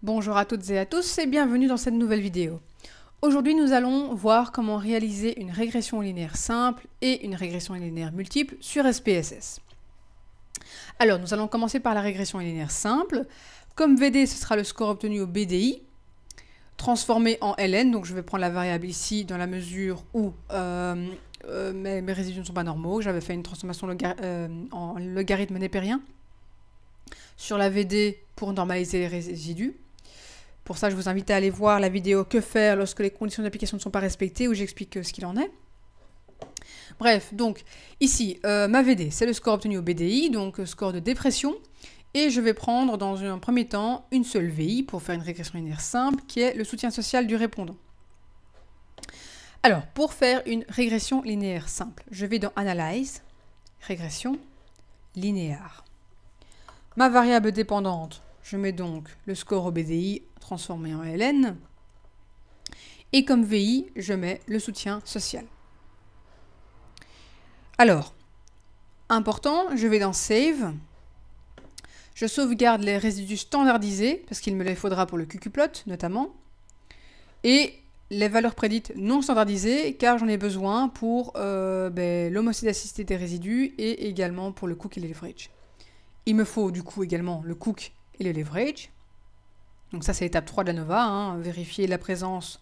Bonjour à toutes et à tous et bienvenue dans cette nouvelle vidéo. Aujourd'hui nous allons voir comment réaliser une régression linéaire simple et une régression linéaire multiple sur SPSS. Alors nous allons commencer par la régression linéaire simple. Comme VD ce sera le score obtenu au BDI, transformé en ln, donc je vais prendre la variable ici dans la mesure où mes résidus ne sont pas normaux. J'avais fait une transformation en logarithme népérien sur la VD pour normaliser les résidus. Pour ça, je vous invite à aller voir la vidéo « Que faire lorsque les conditions d'application ne sont pas respectées » où j'explique ce qu'il en est. Bref, donc ici, ma VD, c'est le score obtenu au BDI, donc score de dépression. Et je vais prendre dans un premier temps une seule VI pour faire une régression linéaire simple qui est le soutien social du répondant. Alors, pour faire une régression linéaire simple, je vais dans Analyse, régression linéaire. Ma variable dépendante, je mets donc le score au BDI transformé en ln. Et comme VI, je mets le soutien social. Alors, important, je vais dans Save. Je sauvegarde les résidus standardisés, parce qu'il me les faudra pour le QQplot notamment. Et les valeurs prédites non standardisées, car j'en ai besoin pour l'homocédacité des résidus et également pour le cook et le leverage. Il me faut du coup également le cook et le leverage. Donc ça c'est l'étape 3 de la NOVA, hein, vérifier la présence,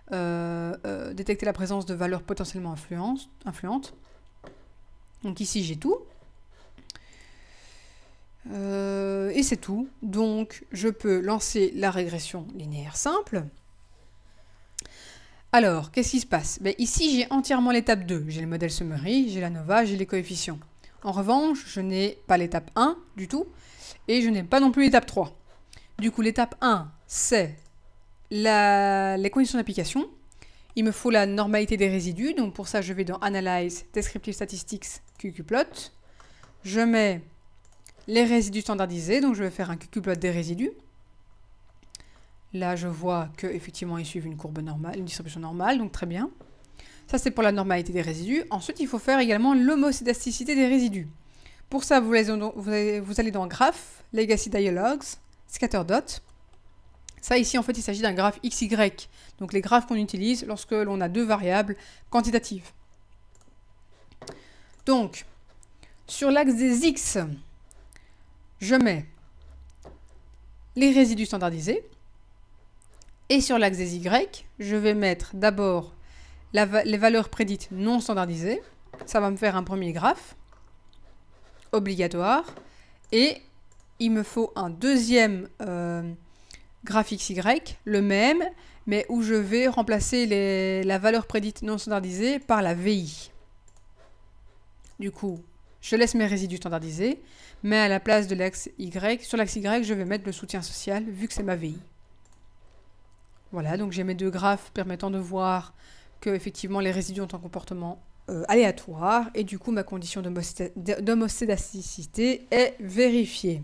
détecter la présence de valeurs potentiellement influentes. Donc ici j'ai tout. Et c'est tout. Donc je peux lancer la régression linéaire simple. Alors, qu'est-ce qui se passe? Ici j'ai entièrement l'étape 2. J'ai le modèle summary, j'ai la NOVA, j'ai les coefficients. En revanche, je n'ai pas l'étape 1 du tout, et je n'ai pas non plus l'étape 3. Du coup, l'étape 1, c'est les conditions d'application. Il me faut la normalité des résidus, donc pour ça, je vais dans Analyze, Descriptive Statistics, QQplot. Je mets les résidus standardisés, donc je vais faire un QQplot des résidus. Là, je vois qu'effectivement, ils suivent une courbe normale, une distribution normale, donc très bien. Ça, c'est pour la normalité des résidus. Ensuite, il faut faire également l'homocédasticité des résidus. Pour ça, vous allez dans Graph, Legacy Dialogues, Scatterdot. Ça, ici, en fait, il s'agit d'un graphe XY. Donc, les graphes qu'on utilise lorsque l'on a deux variables quantitatives. Donc, sur l'axe des X, je mets les résidus standardisés. Et sur l'axe des Y, je vais mettre d'abord les valeurs prédites non standardisées. Ça va me faire un premier graphe obligatoire. Et il me faut un deuxième graphe XY, le même, mais où je vais remplacer la valeur prédite non standardisée par la VI. Du coup, je laisse mes résidus standardisés, mais à la place de l'axe Y, sur l'axe Y, je vais mettre le soutien social, vu que c'est ma VI. Voilà, donc j'ai mes deux graphes permettant de voir que effectivement les résidus ont un comportement aléatoire, et du coup ma condition d'homocédasticité est vérifiée.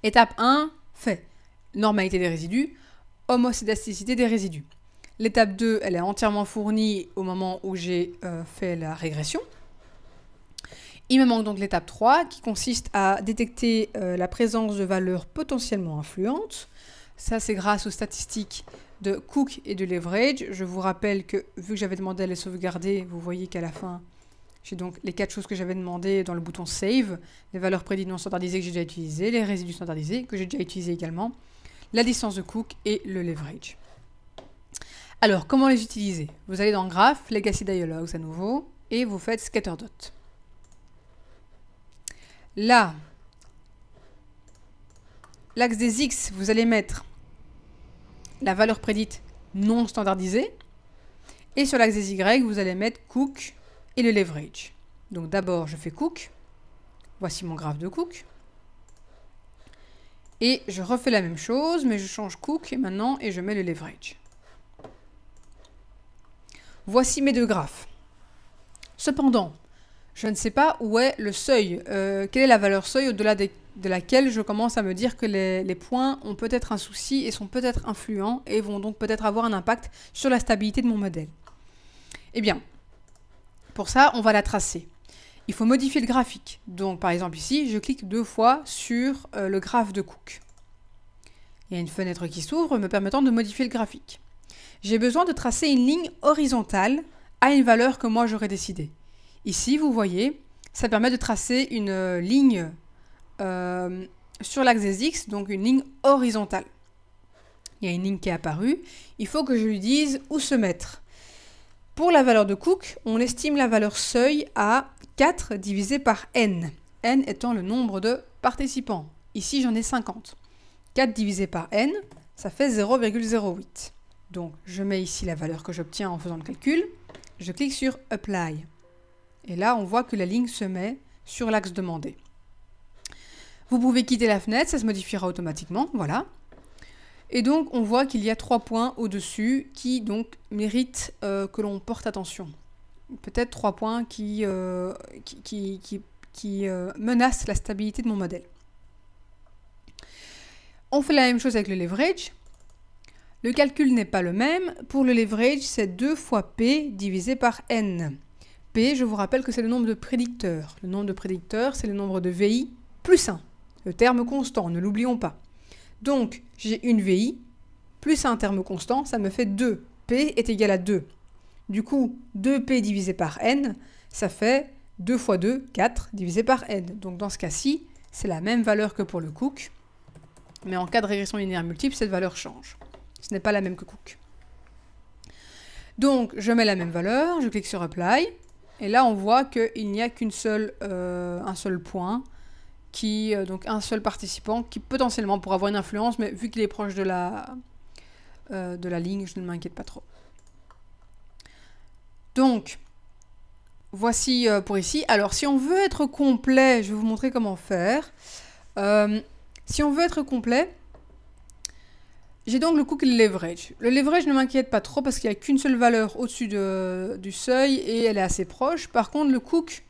Étape 1, fait. Normalité des résidus, homocédasticité des résidus. L'étape 2, elle est entièrement fournie au moment où j'ai fait la régression. Il me manque donc l'étape 3 qui consiste à détecter la présence de valeurs potentiellement influentes. Ça, c'est grâce aux statistiques de Cook et de Leverage. Je vous rappelle que, vu que j'avais demandé à les sauvegarder, vous voyez qu'à la fin, j'ai donc les 4 choses que j'avais demandé dans le bouton Save, les valeurs prédites non standardisées que j'ai déjà utilisées, les résidus standardisés que j'ai déjà utilisés également, la distance de Cook et le Leverage. Alors, comment les utiliser? Vous allez dans Graph, Legacy Dialogues à nouveau, et vous faites Scatterdot. Là, l'axe des X, vous allez mettre la valeur prédite non standardisée. Et sur l'axe des Y, vous allez mettre Cook et le Leverage. Donc d'abord, je fais Cook. Voici mon graphe de Cook. Et je refais la même chose, mais je change Cook maintenant et je mets le Leverage. Voici mes deux graphes. Cependant, je ne sais pas où est le seuil. Quelle est la valeur seuil au-delà de laquelle je commence à me dire que les points ont peut-être un souci et sont peut-être influents et vont donc peut-être avoir un impact sur la stabilité de mon modèle. Eh bien, pour ça, on va la tracer. Il faut modifier le graphique. Donc, par exemple, ici, je clique 2 fois sur le graphe de Cook. Il y a une fenêtre qui s'ouvre me permettant de modifier le graphique. J'ai besoin de tracer une ligne horizontale à une valeur que moi j'aurais décidée. Ici, vous voyez, ça permet de tracer une ligne sur l'axe des X, donc une ligne horizontale. Il y a une ligne qui est apparue, il faut que je lui dise où se mettre. Pour la valeur de Cook, on estime la valeur seuil à 4 divisé par n. N étant le nombre de participants. Ici, j'en ai 50. 4 divisé par n, ça fait 0,08. Donc, je mets ici la valeur que j'obtiens en faisant le calcul. Je clique sur Apply. Et là, on voit que la ligne se met sur l'axe demandé. Vous pouvez quitter la fenêtre, ça se modifiera automatiquement. Voilà. Et donc, on voit qu'il y a 3 points au-dessus qui donc méritent que l'on porte attention. Peut-être 3 points qui menacent la stabilité de mon modèle. On fait la même chose avec le leverage. Le calcul n'est pas le même. Pour le leverage, c'est 2 fois P divisé par N. P, je vous rappelle que c'est le nombre de prédicteurs. Le nombre de prédicteurs, c'est le nombre de VI plus 1. Le terme constant, ne l'oublions pas. Donc, j'ai une VI plus un terme constant, ça me fait 2. P est égal à 2. Du coup, 2P divisé par N, ça fait 2 fois 2, 4 divisé par N. Donc, dans ce cas-ci, c'est la même valeur que pour le Cook. Mais en cas de régression linéaire multiple, cette valeur change. Ce n'est pas la même que Cook. Donc, je mets la même valeur, je clique sur Apply. Et là, on voit qu'il n'y a un seul point, donc un seul participant qui potentiellement pourra avoir une influence, mais vu qu'il est proche de la ligne, je ne m'inquiète pas trop. Donc, voici pour ici. Alors, si on veut être complet, je vais vous montrer comment faire. Si on veut être complet, j'ai donc le Cook et le leverage. Le leverage ne m'inquiète pas trop parce qu'il n'y a qu'une seule valeur au-dessus du seuil et elle est assez proche. Par contre, le Cook,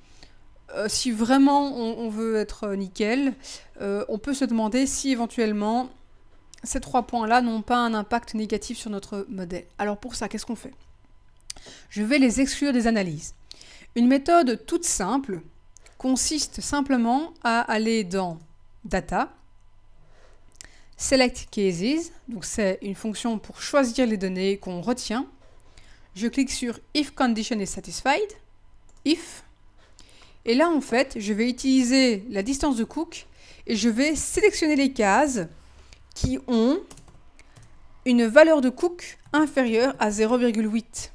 si vraiment on veut être nickel, on peut se demander si éventuellement ces 3 points-là n'ont pas un impact négatif sur notre modèle. Alors pour ça, qu'est-ce qu'on fait? Je vais les exclure des analyses. Une méthode toute simple consiste simplement à aller dans Data, Select Cases, donc c'est une fonction pour choisir les données qu'on retient. Je clique sur If Condition is Satisfied, If, et là en fait je vais utiliser la distance de Cook et je vais sélectionner les cases qui ont une valeur de Cook inférieure à 0,8.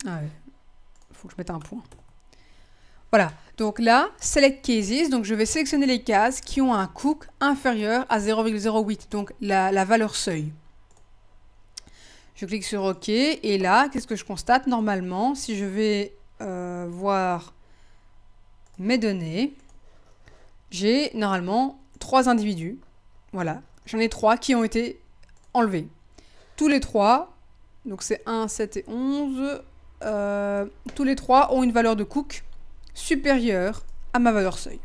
Ah ouais, il faut que je mette un point. Voilà, donc là, Select Cases, donc je vais sélectionner les cases qui ont un Cook inférieur à 0,08, donc la valeur seuil. Je clique sur OK, et là, qu'est-ce que je constate? Normalement, si je vais voir mes données, j'ai normalement 3 individus. Voilà, j'en ai 3 qui ont été enlevés. Tous les 3, donc c'est 1, 7 et 11, tous les 3 ont une valeur de Cook supérieure à ma valeur seuil.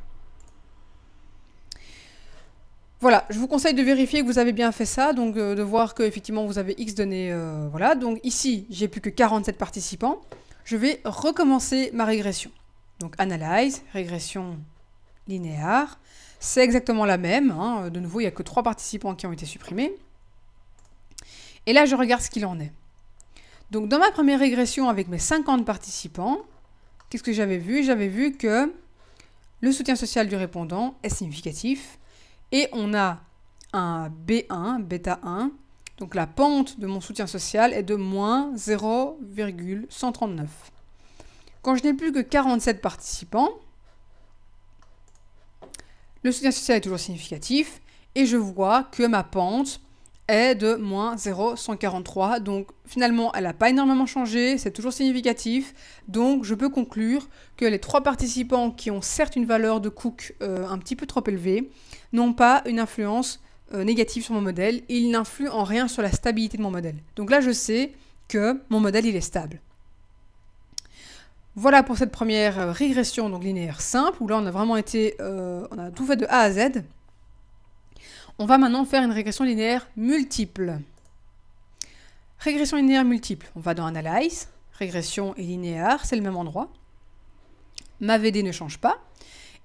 Voilà, je vous conseille de vérifier que vous avez bien fait ça, donc de voir que effectivement vous avez X données. Voilà, donc ici, j'ai plus que 47 participants. Je vais recommencer ma régression. Donc Analyse, régression linéaire. C'est exactement la même. Hein. De nouveau, il n'y a que 3 participants qui ont été supprimés. Et là, je regarde ce qu'il en est. Donc dans ma première régression avec mes 50 participants, qu'est-ce que j'avais vu? J'avais vu que le soutien social du répondant est significatif et on a un B1, bêta 1, donc la pente de mon soutien social est de moins 0,139. Quand je n'ai plus que 47 participants, le soutien social est toujours significatif et je vois que ma pente est de moins 0,143. Donc finalement, elle n'a pas énormément changé, c'est toujours significatif. Donc je peux conclure que les 3 participants qui ont certes une valeur de Cook un petit peu trop élevée n'ont pas une influence négative sur mon modèle. Ils n'influent en rien sur la stabilité de mon modèle. Donc là, je sais que mon modèle il est stable. Voilà pour cette première régression donc linéaire simple, où là on a vraiment été, on a tout fait de A à Z. On va maintenant faire une régression linéaire multiple. Régression linéaire multiple, on va dans Analyse, régression et linéaire, c'est le même endroit. Ma VD ne change pas.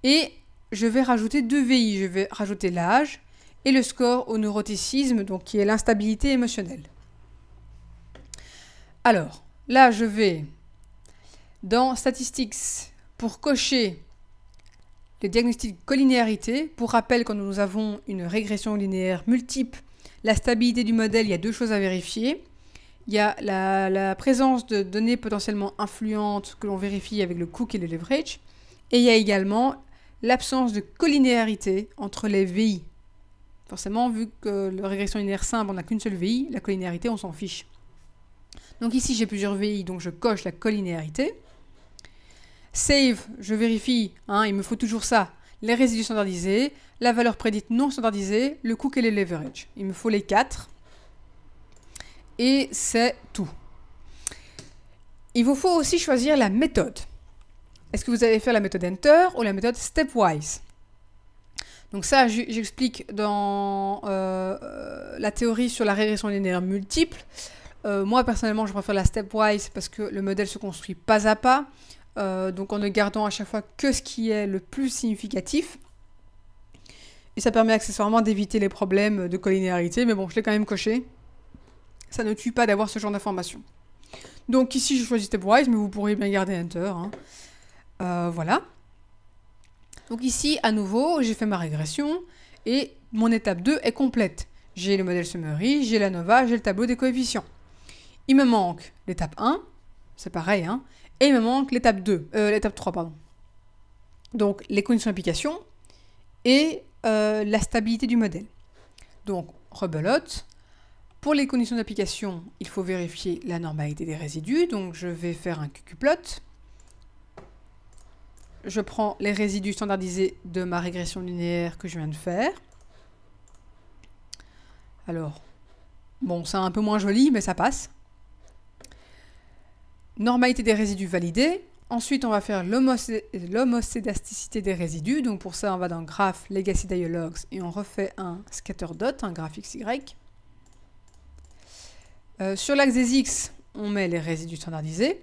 Et je vais rajouter 2 VI. Je vais rajouter l'âge et le score au neuroticisme, donc qui est l'instabilité émotionnelle. Alors, là, je vais dans Statistics pour cocher le diagnostic de collinéarité. Pour rappel, quand nous avons une régression linéaire multiple, la stabilité du modèle, il y a 2 choses à vérifier. Il y a la présence de données potentiellement influentes que l'on vérifie avec le cook et le leverage. Et il y a également l'absence de collinéarité entre les VI. Forcément, vu que la régression linéaire simple, on n'a qu'une seule VI, la collinéarité, on s'en fiche. Donc ici, j'ai plusieurs VI, donc je coche la collinéarité. Save, je vérifie, il me faut toujours ça, les résidus standardisés, la valeur prédite non standardisée, le cook et le leverage. Il me faut les 4. Et c'est tout. Il vous faut aussi choisir la méthode. Est-ce que vous allez faire la méthode Enter ou la méthode Stepwise? Donc ça, j'explique dans la théorie sur la régression linéaire multiple. Moi, personnellement, je préfère la Stepwise parce que le modèle se construit pas à pas. Donc en ne gardant à chaque fois que ce qui est le plus significatif. Et ça permet accessoirement d'éviter les problèmes de collinéarité. Mais bon, je l'ai quand même coché. Ça ne tue pas d'avoir ce genre d'informations. Donc ici, je choisis Stepwise, mais vous pourriez bien garder Enter. Voilà. Donc ici, à nouveau, j'ai fait ma régression et mon étape 2 est complète. J'ai le modèle summary, j'ai l'ANOVA, j'ai le tableau des coefficients. Il me manque l'étape 1, c'est pareil, et il me manque l'étape 3, pardon. Donc les conditions d'application et la stabilité du modèle. Donc, rebelote. Pour les conditions d'application, il faut vérifier la normalité des résidus. Donc je vais faire un QQplot. Je prends les résidus standardisés de ma régression linéaire que je viens de faire. Alors, bon, c'est un peu moins joli, mais ça passe. Normalité des résidus validée. Ensuite, on va faire l'homocédasticité des résidus. Donc pour ça, on va dans Graph, Legacy Dialogues et on refait un scatter dot, un graphe XY. Sur l'axe des X, on met les résidus standardisés.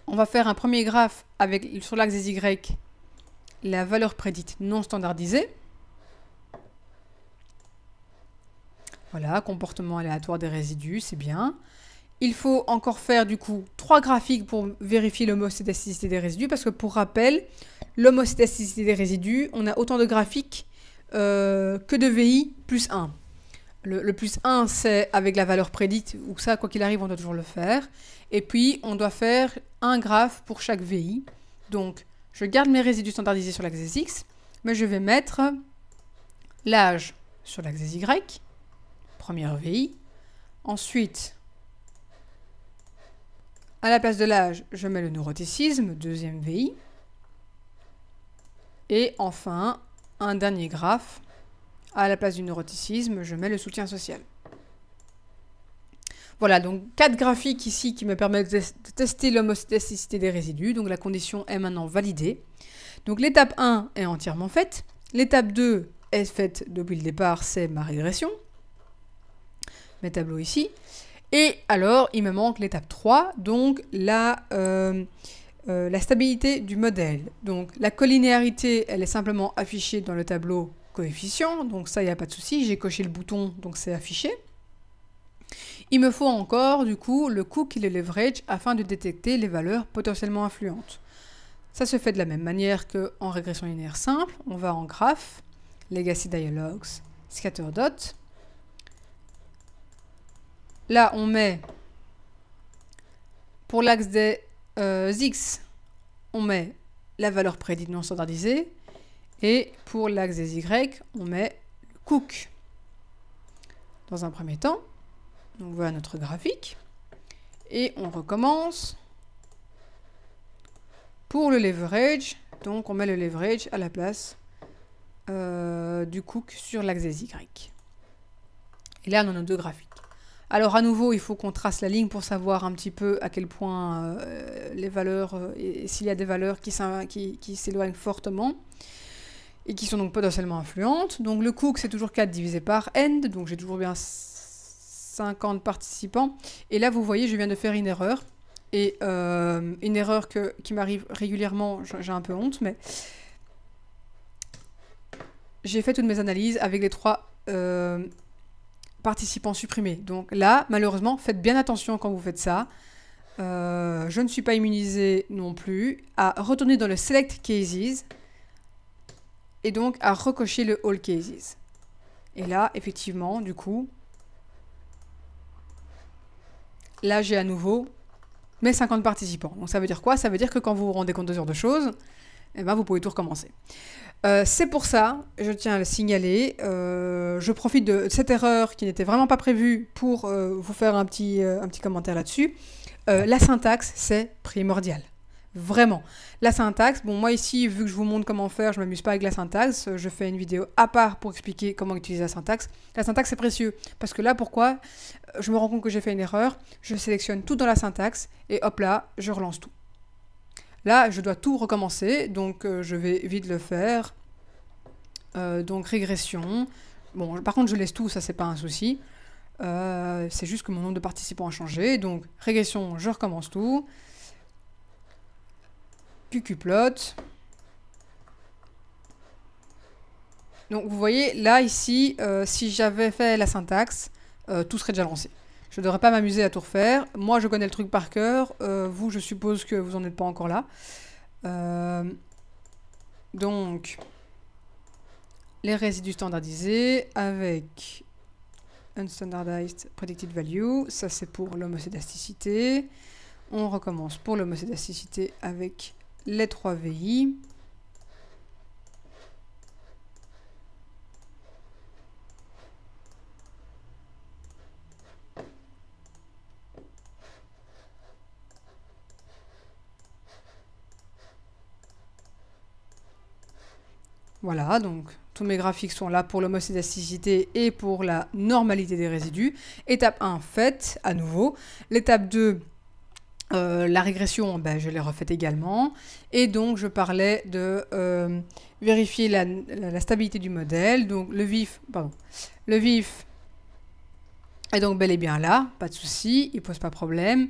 On va faire un premier graphe avec, sur l'axe des Y, la valeur prédite non standardisée. Voilà, comportement aléatoire des résidus, c'est bien. Il faut encore faire du coup 3 graphiques pour vérifier l'homocédasticité des résidus, parce que pour rappel, l'homocédasticité des résidus, on a autant de graphiques que de VI plus 1. Le plus 1, c'est avec la valeur prédite, ou ça, quoi qu'il arrive, on doit toujours le faire. Et puis, on doit faire un graphe pour chaque VI. Donc, je garde mes résidus standardisés sur l'axe des X, mais je vais mettre l'âge sur l'axe des Y, première VI. Ensuite, à la place de l'âge, je mets le neuroticisme, deuxième VI. Et enfin, un dernier graphe. À la place du neuroticisme, je mets le soutien social. Voilà, donc 4 graphiques ici qui me permettent de tester l'homocédasticité des résidus. Donc la condition est maintenant validée. Donc l'étape 1 est entièrement faite. L'étape 2 est faite depuis le départ, c'est ma régression. Mes tableaux ici. Et alors, il me manque l'étape 3, donc la stabilité du modèle. Donc la collinéarité, elle est simplement affichée dans le tableau coefficient, donc ça, il n'y a pas de souci, j'ai coché le bouton, donc c'est affiché. Il me faut encore, du coup, le cook et le leverage afin de détecter les valeurs potentiellement influentes. Ça se fait de la même manière qu'en régression linéaire simple. On va en graphe, Legacy Dialogues, Scatter Dot. Là, on met, pour l'axe des X, on met la valeur prédite non standardisée. Et pour l'axe des Y, on met le cook. Dans un premier temps, donc voilà notre graphique. Et on recommence. Pour le leverage, donc on met le leverage à la place du cook sur l'axe des Y. Et là, on a nos 2 graphiques. Alors à nouveau, il faut qu'on trace la ligne pour savoir un petit peu à quel point les valeurs, et s'il y a des valeurs qui s'éloignent fortement. Et qui sont donc potentiellement influentes. Donc le cook, c'est toujours 4 divisé par end, donc j'ai toujours bien 50 participants. Et là, vous voyez, je viens de faire une erreur. Et une erreur qui m'arrive régulièrement, j'ai un peu honte, mais j'ai fait toutes mes analyses avec les 3 participants supprimés. Donc là, malheureusement, faites bien attention quand vous faites ça. Je ne suis pas immunisé non plus. À retourner dans le Select Cases et donc à recocher le All Cases. Et là, effectivement, du coup, là, j'ai à nouveau mes 50 participants. Donc ça veut dire quoi? Ça veut dire que quand vous vous rendez compte de ce genre de choses, eh ben, vous pouvez tout recommencer. C'est pour ça, je tiens à le signaler, je profite de cette erreur qui n'était vraiment pas prévue pour vous faire un petit commentaire là-dessus. La syntaxe, c'est primordial. Vraiment. La syntaxe, bon moi ici, vu que je vous montre comment faire, je ne m'amuse pas avec la syntaxe, je fais une vidéo à part pour expliquer comment utiliser la syntaxe. La syntaxe c'est précieux, parce que là pourquoi je me rends compte que j'ai fait une erreur, je sélectionne tout dans la syntaxe, et hop là, je relance tout. Là, je dois tout recommencer, donc je vais vite le faire. Donc régression. Bon, par contre je laisse tout, ça c'est pas un souci. C'est juste que mon nombre de participants a changé, donc régression, je recommence tout. QQplot. Donc vous voyez, là, ici, si j'avais fait la syntaxe, tout serait déjà lancé. Je ne devrais pas m'amuser à tout refaire. Moi, je connais le truc par cœur. Vous, je suppose que vous n'en êtes pas encore là. Donc, les résidus standardisés avec Unstandardized Predicted Value. Ça, c'est pour l'homocédasticité. On recommence pour l'homocédasticité avec les 3 VI. Voilà, donc tous mes graphiques sont là pour l'homocédasticité et pour la normalité des résidus. Étape 1 faite, à nouveau. L'étape 2, la régression, ben, je l'ai refaite également. Et donc, je parlais de vérifier la stabilité du modèle. Donc, le vif est donc bel et bien là, pas de souci, il ne pose pas problème.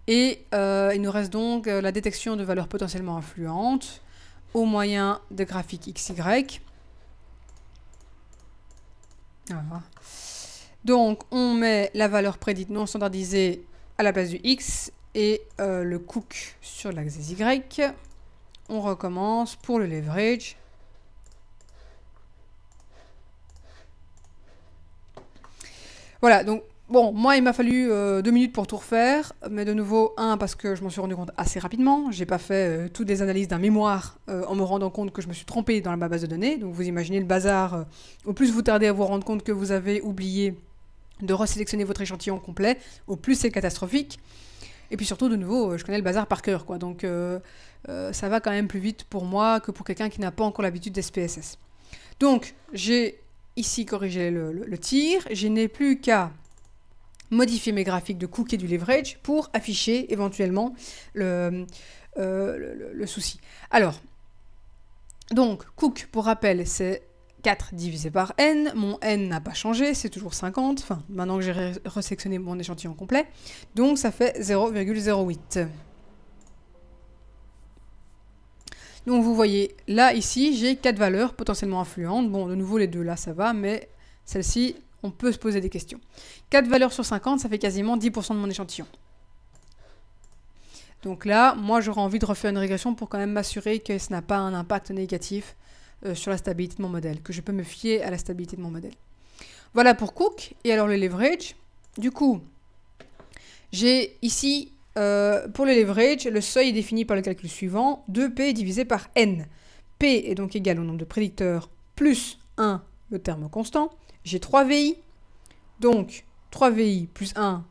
Et il nous reste donc la détection de valeurs potentiellement influentes au moyen de graphiques XY. Voilà. Donc, on met la valeur prédite non standardisée à la place du X et le cook sur l'axe des Y. On recommence pour le leverage. Voilà, donc bon, moi il m'a fallu 2 minutes pour tout refaire, mais de nouveau, parce que je m'en suis rendu compte assez rapidement, j'ai pas fait toutes les analyses d'un mémoire en me rendant compte que je me suis trompé dans ma base de données, donc vous imaginez le bazar, au plus vous tardez à vous rendre compte que vous avez oublié de resélectionner votre échantillon complet, au plus c'est catastrophique, et puis surtout de nouveau, je connais le bazar par cœur, quoi, donc ça va quand même plus vite pour moi que pour quelqu'un qui n'a pas encore l'habitude des SPSS. Donc, j'ai ici corrigé le tir, je n'ai plus qu'à modifier mes graphiques de cook et du leverage pour afficher éventuellement le souci. Alors, donc, cook, pour rappel, c'est 4 divisé par n. Mon n n'a pas changé, c'est toujours 50. Enfin, maintenant que j'ai resélectionné mon échantillon complet. Donc, ça fait 0,08. Donc, vous voyez, là, ici, j'ai 4 valeurs potentiellement influentes. Bon, de nouveau, les deux là, ça va, mais celle-ci, on peut se poser des questions. 4 valeurs sur 50, ça fait quasiment 10% de mon échantillon. Donc là, moi, j'aurais envie de refaire une régression pour quand même m'assurer que ça n'a pas un impact négatif sur la stabilité de mon modèle, que je peux me fier à la stabilité de mon modèle. Voilà pour Cook. Et alors le leverage, du coup, j'ai ici, pour le leverage, le seuil est défini par le calcul suivant, 2p divisé par n. P est donc égal au nombre de prédicteurs plus 1, le terme constant. J'ai 3 VI, donc 3 VI plus 1,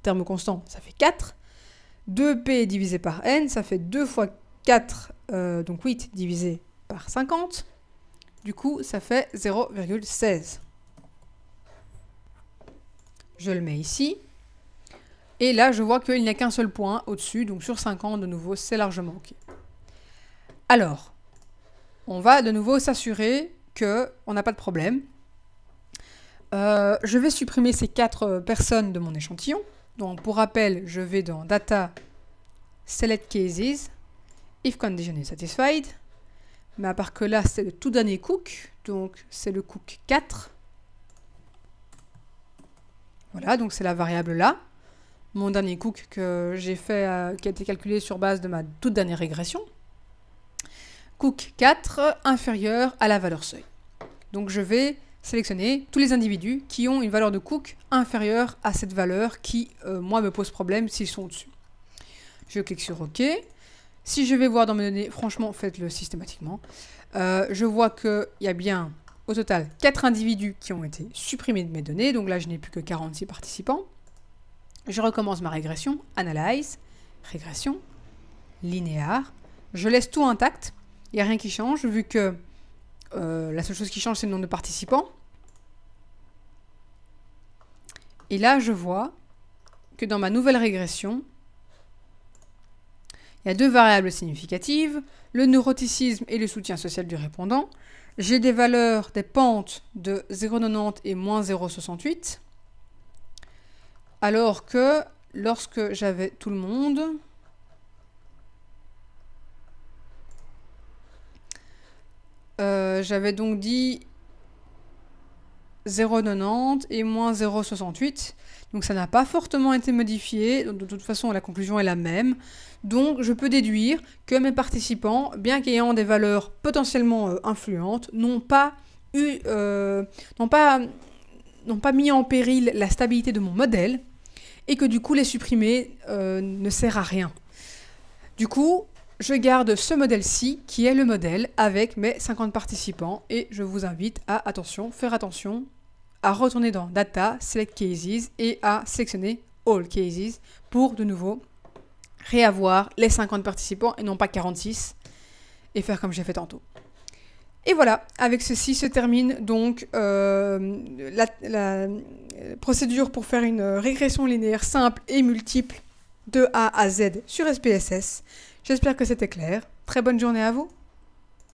terme constant, ça fait 4. 2P divisé par N, ça fait 2 fois 4, donc 8 divisé par 50. Du coup, ça fait 0,16. Je le mets ici. Et là, je vois qu'il n'y a qu'un seul point au-dessus, donc sur 50, de nouveau, c'est largement OK. Alors, on va de nouveau s'assurer qu'on n'a pas de problème. Je vais supprimer ces 4 personnes de mon échantillon. Donc, pour rappel, je vais dans Data, Select Cases, If Condition is Satisfied. Mais à part que là, c'est le tout dernier cook. Donc c'est le cook 4. Voilà, donc c'est la variable là. Mon dernier cook que j'ai fait, qui a été calculé sur base de ma toute dernière régression. Cook 4 inférieur à la valeur seuil. Donc je vais sélectionner tous les individus qui ont une valeur de cook inférieure à cette valeur qui, moi, me pose problème s'ils sont au-dessus. Je clique sur OK. Si je vais voir dans mes données, franchement, faites-le systématiquement. Je vois qu'il y a bien, au total, 4 individus qui ont été supprimés de mes données. Donc là, je n'ai plus que 46 participants. Je recommence ma régression. Analyse, régression, linéaire. Je laisse tout intact. Il n'y a rien qui change, vu que la seule chose qui change, c'est le nombre de participants. Et là, je vois que dans ma nouvelle régression, il y a deux variables significatives, le neuroticisme et le soutien social du répondant. J'ai des valeurs, des pentes de 0,90 et moins 0,68. Alors que lorsque j'avais tout le monde, j'avais donc dit 0,90 et moins 0,68. Donc ça n'a pas fortement été modifié. De toute façon, la conclusion est la même. Donc je peux déduire que mes participants, bien qu'ayant des valeurs potentiellement influentes, n'ont pas mis en péril la stabilité de mon modèle et que du coup les supprimer ne sert à rien. Du coup, je garde ce modèle-ci qui est le modèle avec mes 50 participants et je vous invite à faire attention à retourner dans Data, Select Cases et à sélectionner All Cases pour de nouveau réavoir les 50 participants et non pas 46 et faire comme j'ai fait tantôt. Et voilà, avec ceci se termine donc la procédure pour faire une régression linéaire simple et multiple de A à Z sur SPSS. J'espère que c'était clair. Très bonne journée à vous.